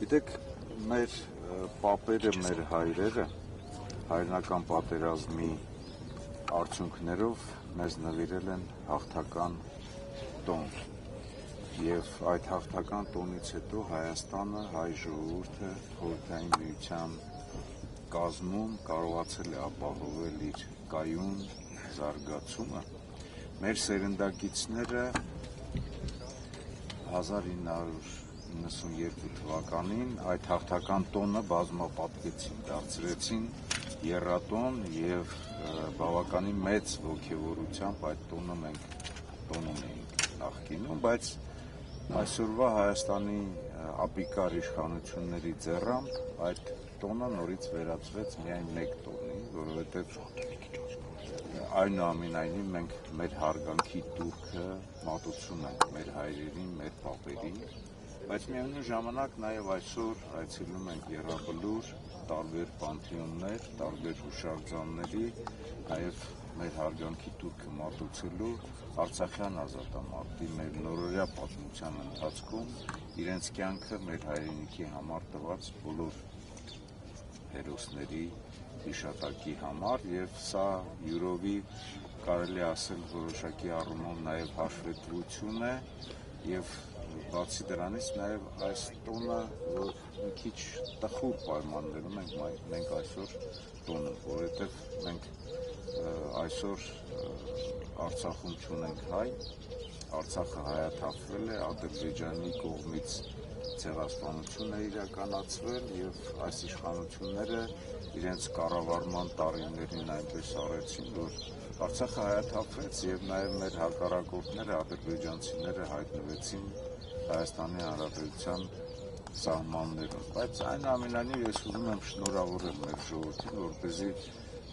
Գիտեք, մեր պապերը, մեր հայրերը հայրենական պատերազմի արդյունքներով մեզ նվիրել են հաղթական տոն և այդ հաղթական տոնից հետո Հայաստանը, հայ ժողովուրդը Խորհրդային Միության կազմում կարողացել է ապահովել իր կայուն զարգացումը։ Մեր սերնդակիցները 1992 թվականին այդ հաղթական տոնը բազմապատկեցին, դարձրեցին եռատոն և բավականին մեծ ոգևորությամբ այդ տոնը մենք տոնում էինք նախկինում, բայց այսօրվա Հայաստանի ապիկար իշխանությունների ձեռամբ այդ տոնը նորից վերածվեց միայն մեկ տոնի, որովհետև այնուամենայնիվ մենք մեր հարգանքի տուրքը մատուցում ենք մեր հայրերին, մեր պապերին, բայց միևնույն ժամանակ նաև այսօր այցելում ենք Եռաբլուր, տարբեր պանթեոններ, տարբեր հուշարձանների, նաև մեր հարգանքի տուրքը մատուցելու արցախյան ազատամարտի մեր նորօրյա պատմության ընթացքում իրենց կյանքը մեր հայրենիքի համար տված բոլոր հերոսների հիշատակի համար և սա յուրովի կարելի ասել որոշակի առումով նաև հաշվետվություն է և բացի դրանից նաև այս տոնը, որ մի քիչ տխուր պայմաններում մենք այսօր տոնում, որովհետև մենք այսօր Արցախում չունենք հայ, Արցախը հայաթափվել է, Ադրբեջանի կողմից ցեղասպանություն է իրականացվել և այս իշխանությունները իրենց կառավարման տարիներին այնպես արեցին, որ Արցախը հայաթափվեց և նաև մեր հակառակորդները, ադրբեջանցիները հայտնվեցին Հայաստանի Հանրապետության սահմաններում, բայց այնուամենայնիվ ես ուզում եմ շնորհավորել մեր ժողովրդին, որպեսզի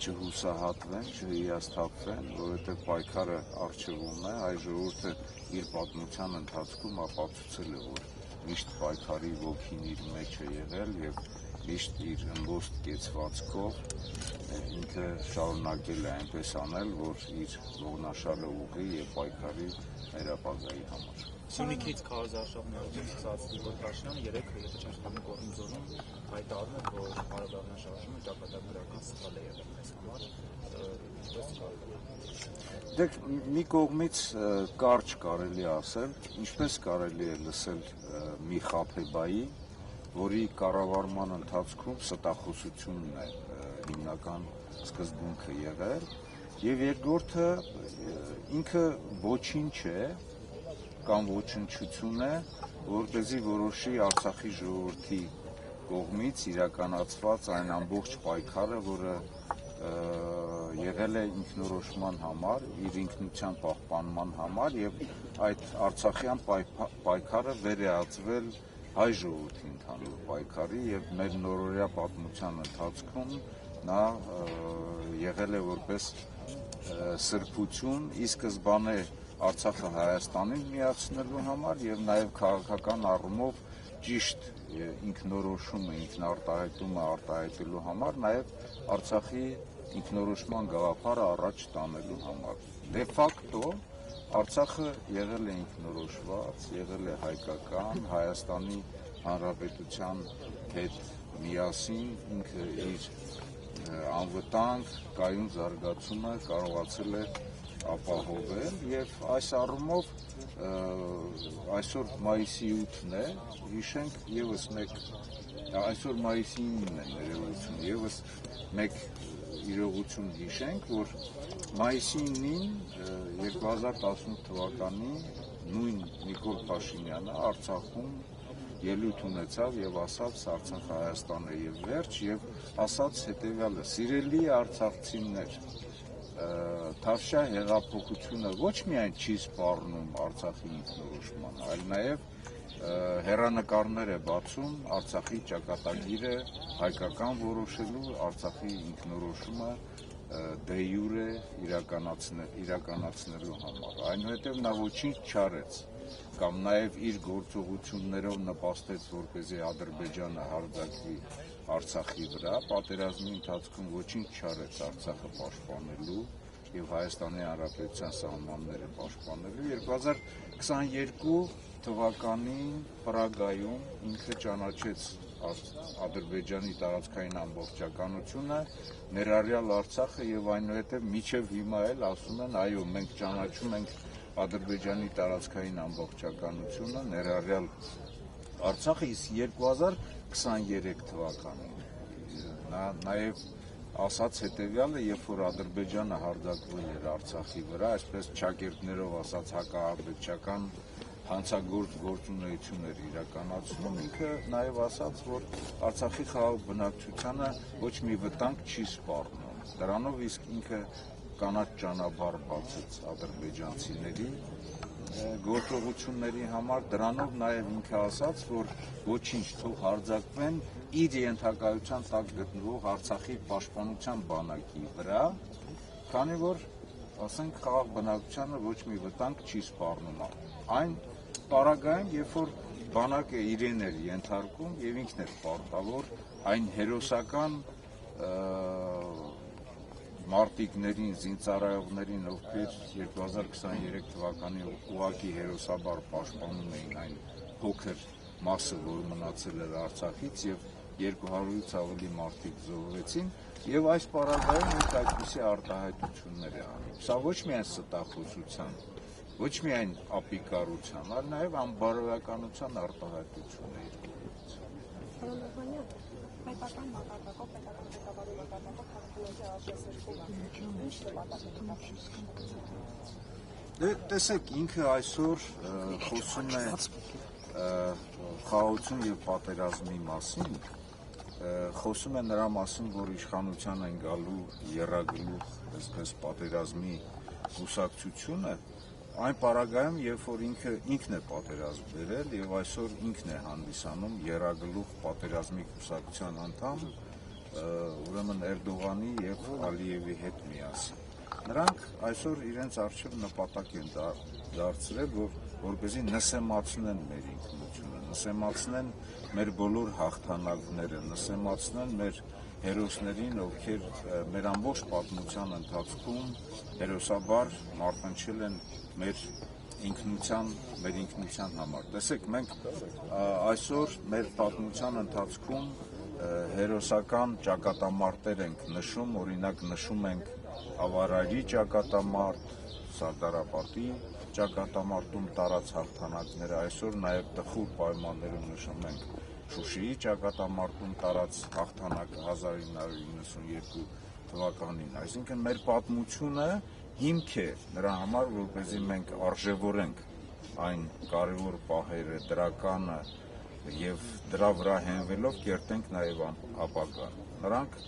չհուսահատվեն, չհիասթափվեն, որովհետև պայքարը առջևում է, հայ ժողովուրդը իր պատմության ընթացքում ապացուցել է, որ միշտ պայքարի ոգին իր մեջ է եղել և միշտ իր ըմբոստ կեցվածքով ինքը շարունակել է այնպես անել, որ իր ողնաշարը ուղղի և պայքարի մեր ապագայի համար։ Սյունիքից քարոզարշավն սկսած Իգոր Փաշինյանը երեկ, եթե չեմ սխալվում, Գորնձորում հայտարարում է, որ Ղարաբաղյան շարժումը ճակատագրական սխալ է եղել մեզ համար։ Դեք մի կողմից կարճ կարելի ասել, ինչպես կարելի է լսել մի խաբեբայի, որի կառավարման ընթացքում ստախոսությունն է հիմնական սկզբունքը եղել, և երկրորդը ինքը ոչինչ է կամ ոչնչություն է, որպեսզի որոշի Արցախի ժողովրդի կողմից իրականացված այն ամբողջ պայքարը, որը եղել է ինքնորոշման համար, իր ինքնության պահպանման համար և այդ արցախյան պայքարը վերեածվել հայ ժողովրդի ընդհանուր պայքարի և մեր նորօրյա պատմության ընթացքում նա եղել է որպես սրբություն, ի սկզբանե Արցախը Հայաստանին միացնելու համար և նաև քաղաքական առումով ճիշտ ինքնորոշումը, ինքնարտահայտումը արտահայտելու համար, նաև Արցախի ինքնորոշման գաղափարը առաջ տանելու համար։ Դե ֆակտո Արցախը եղել է ինքնորոշված, եղել է հայկական, Հայաստանի Հանրապետության հետ միասին ինքը իր անվտանգ, կայուն զարգացումը կարողացել է ապահովել և այս առումով այսօր մայիսի 8-ն է, հիշենք ևս մեկ, այսօր մայիսի 9-ն է ներողություն, ևս մեկ իրողություն հիշենք, որ մայիսի 9-ին 2018 թվականի նույն Նիկոլ Փաշինյանը Արցախում ելույթ ունեցավ և ասաց Արցախը Հայաստան է և վերջ և ասաց հետևյալը. «Սիրելի արցախցիներ, Թավշյա հեղափոխությունը ոչ միայն չի սպառնում Արցախի ինքնորոշմանը, այլ նաև հեռանկարներ է բացում Արցախի ճակատագիրը հայկական որոշելու, Արցախի ինքնորոշումը դե յուրե իրականացնելու համար, այնուհետև նա ոչինչ չարեց կամ նաև իր գործողություններով նպաստեց, որպեսզի Ադրբեջանը հարձակվի Արցախի վրա, պատերազմի ընթացքում ոչինչ չարեց Արցախը պաշտպանելու, և Հայաստանի Հանրապետության սահմանները պաշտպանելու 2022 թվականին Պրագայում ինքը ճանաչեց Ադրբեջանի տարածքային ամբողջականությունը, ներառյալ Արցախը և այնուհետև մինչև հիմա էլ ասում են, այո, մենք ճանաչում ենք Ադրբեջանի տարածքային ամբողջականությունը, ներառյալ Արցախը, իսկ 2023 թվականին նա նաև ասաց հետևյալը, երբ որ Ադրբեջանը հարձակվել էր Արցախի վրա, այսպես ճակերտներով ասած հակաահաբեկչական հանցագործ գործունեություններ իրականացնում, ինքը նաև ասաց, որ Արցախի խաղաղ բնակչությանը ոչ մի վտանգ չի սպառնում։ Դրանով իսկ ինքը կանաչ ճանապարհ բացեց ադրբեջանցիների գործողությունների համար, դրանով նաև ինքը ասաց, որ ոչինչ թող հարձակվեն իր ենթակայության տակ գտնվող Արցախի պաշտպանության բանակի վրա, քանի որ, ասենք, խաղաղ բնակչությանը ոչ մի վտանգ չի սպառնում։ Այն պարագայում, երբ որ բանակը իրեն էր ենթարկում եւ ինքն էր պարտավոր այն հերոսական մարտիկներին, զինծառայողներին, ովքեր 2023 թվականին ուղղակի հերոսաբար պաշտպանում էին այն փոքր մասը, որ մնացել էր Արցախից եւ 200-ից ավելի մարդիկ զոհվեցին եւ այս պարագայում ինքը այդպիսի արտահայտություններ է անում։ Սա ոչ միայն ստախոսության, ոչ միայն ապիկարության, այլ նաեւ անբարոյականության արտահայտություն է իր կողմից։ Պետական մակարդակով, պետական ղեկավարի մակարդակով քաղաքացիների արժեզրկումը ինչ նպատակ է։ Տեսեք, ինքը այսօր խոսում է խաղաղություն եւ պատերազմի մասին, խոսում է նրա մասին, որ իշխանության են գալու եռագլուխ, այսպես պատերազմի կուսակցությունը, այն պարագայում, երբ որ ինքն է պատերազմ բերել եւ այսօր ինքն է հանդիսանում եռագլուխ պատերազմի կուսակցության անդամ, ուրեմն Էրդողանի եւ Ալիևի հետ միասին։ Նրանք այսօր իրենց արժեվ նպատակ են դարձրել, որպեսզի նսեմացնեն մեր ինքնությունը, նսեմացնեն մեր բոլոր հաղթանակները, նսեմացնեն մեր հերոսներին, ովքեր մեր ամբողջ պատմության ընթացքում հերոսաբար մարտնչել են մեր ինքնության համար։ Տեսեք, մենք այսօր մեր պատմության ընթացքում հերոսական ճակատամարտեր ենք նշում, օրինակ նշում ենք Ավարայրի ճակատամարտ, Սարդարապատի ճակատամարտում տարած հաղթանակները, այսօր նաև տխուր պայմաններում նշում ենք Շուշիի ճակատամարտում տարած հաղթանակը 1992 թվականին, այսինքն մեր պատմությունը հիմք է նրա համար, որպեսզի մենք արժևորենք այն կարևոր պահերը, դրականը եւ դրա վրա հենվելով կերտենք նաեւ ապագան։ Նրանք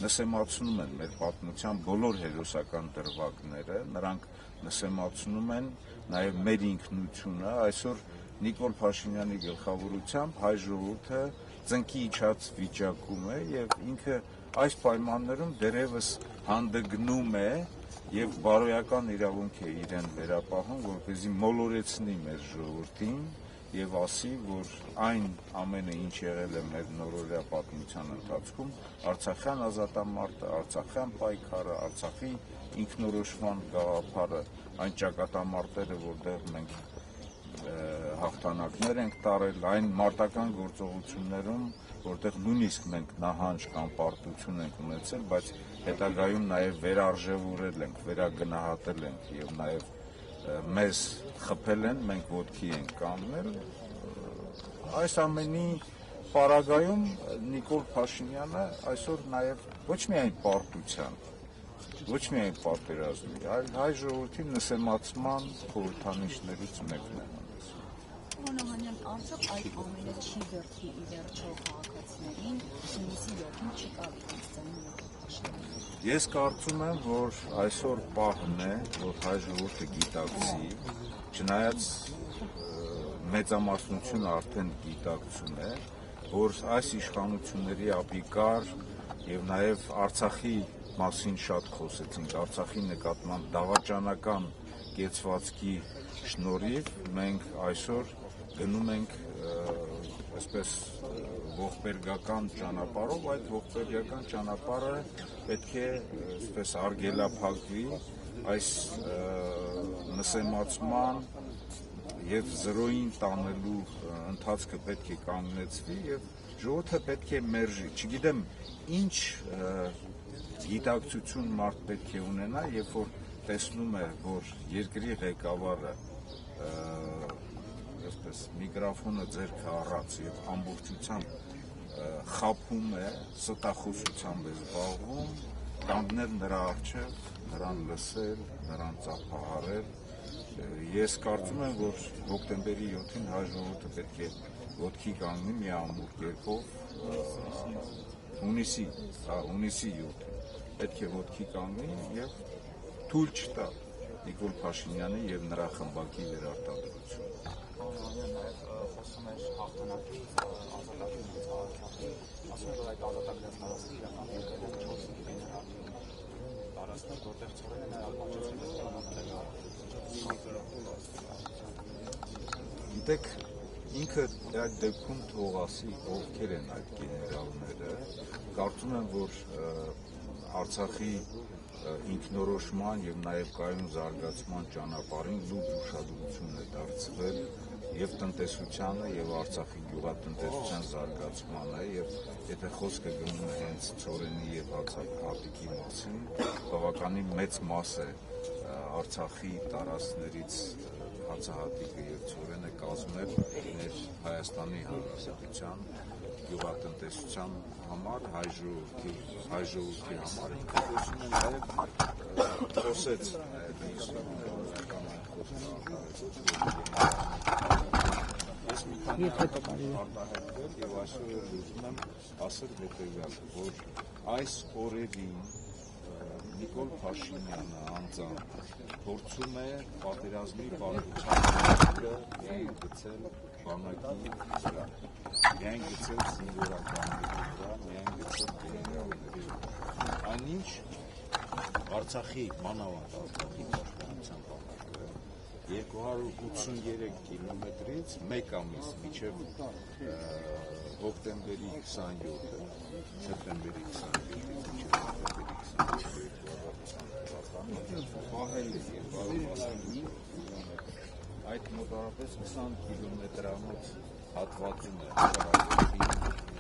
նսեմացնում են մեր պատմության բոլոր հերոսական դրվագները, նրանք նսեմացնում են նաեւ մեր ինքնությունը, այսօր Նիկոլ Փաշինյանի գլխավորությամբ հայ ժողովուրդը ծնկի իջած վիճակում է եւ ինքը այս պայմաններում դերևս հանդգնում է եւ բարոյական իրավունք է իրեն վերապահում, որպեսզի մոլորեցնի մեր ժողովրդին եւ ասի, որ այն ամենը, ինչ եղել է մեր նորօրյա պատմության ընթացքում, Արցախյան ազատամարտը, Արցախյան պայքարը, Արցախի ինքնորոշման գաղափարը, այն ճակատամարտերը, որտեղ մենք հաղթանակներ ենք տարել, այն մարտական գործողություններում, որտեղ նույնիսկ մենք նահանջ կամ պարտություն ենք ունեցել, բայց հետագայում նաև վերարժևորել ենք, վերագնահատել ենք եւ նաև մեզ խփել են, մենք ոտքի ենք կանգնել։ Այս ամենի պարագայում Նիկոլ Փաշինյանը այսօր նաև ոչ միայն պարտության, ոչ միայն պատերազմի, այլ հայ ժողովրդի նսեմացման խորհրդանիշներից մեկն է։ Օնոհանյան, արդյոք այդ ամենը չի դրդի ի վերջո քաղաքացիներին, նույնիսկ յոթին չի կարողացնում։ Ես կարծում եմ, որ այսօր պահն է, որ հայ ժողովուրդը գիտակցի, չնայած մեծամասնությունը արդեն գիտակցում է, որ այս իշխանությունների ապիկար եւ նաեւ Արցախի մասին շատ խոսեցինք, Արցախի նկատմամբ դավաճանական կեցվածքի շնորհիվ մենք այսօր գնում ենք այսպես ողբերգական ճանապարհով, այդ ողբերգական ճանապարհը պետք է այսպես արգելափակվի այս նսեմացման եւ զրոյին տանելու ընթացքը պետք է կանգնեցվի եւ ժողովուրդը պետք է մերժի։ Չգիտեմ ինչ գիտակցություն մարդ պետք է ունենա, երբ որ տեսնում է, որ երկրի ղեկավարը այսպես միկրոֆոնը ձեռքը առած եւ ամբողջությամբ խափում է, ստախոսությամբ է զբաղվում, կանգնել նրա առջև, նրան լսել, նրան ծափահարել։ Ես կարծում եմ, որ հոկտեմբերի 7-ին հայ ժողովուրդը պետք է ոտքի կանգնի մի ամուր կերպով, հունիսի 7-ին պետք է ոտքի կանգնի եւ թույլ չտա Նիկոլ Փաշինյանին եւ նրա խմբակի վերարտադրությունը։ Խոսում էր հաղթանակի, ազատագրումից, ասում է, որ այդ ազատագրած տարածքը իրական եկել է 4 գեներալ տարածքը, որտեղ ծորեն է Գիտեք, ինքը այդ դեպքում թողասի ովքեր են այդ գեներալները, կարծում եմ, որ Արցախի ինքնորոշման եւ նաեւ կայուն զարգացման ճանապարհին լուրջ ուշադրություն է դարձվել եւ տնտեսությանը եւ Արցախի գյուղատնտեսության զարգացմանը եւ եթե խոսքը գնում է հենց ծորենի եւ հացահատիկի մասին, բավականին մեծ մաս է Արցախի տարածքներից հացահատիկը եւ ծորենը կազմել մեր Հայաստանի Հանրապետության գյուղատնտեսության համար, հայ ժողովրդի համար ինքնություն են նաև խոսեց ես մի քանի արտահայտվել եւ այսօր ուզում եմ ասել հետեւյալը, որ այս օրերին Նիկոլ Փաշինյանը անձամբ փորձում է պատերազմի պարտությունը միայն գցել բանակի վրա, միայն գցել զինվորականների վրա, միայն գցել գեներալների վրա։ Այնինչ Արցախի մանավանդ Արցախի պաշտպանության բանակը 283 կիլոմետրից մեկ ամիս մինչև հոկտեմբերի 27-ը, սեպտեմբերի 27-ից մինչև հոկտեմբերի 27-ը պահել է եւ բարոյասել այդ մոտավորապես 20 կիլոմետրանոց հատվածում է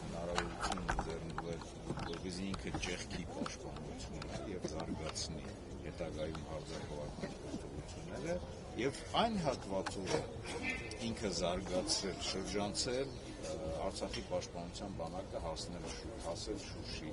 հնարավորություն ձեռնվել, որպեսզի ինքը ճեղքի պաշտպանությունը եւ զարգացնի հետագայում հարձակողական գործողությունները եւ այն հատվածով ինքը զարգացրել, շրջանցել Արցախի պաշտպանության բանակը հասել Շուշի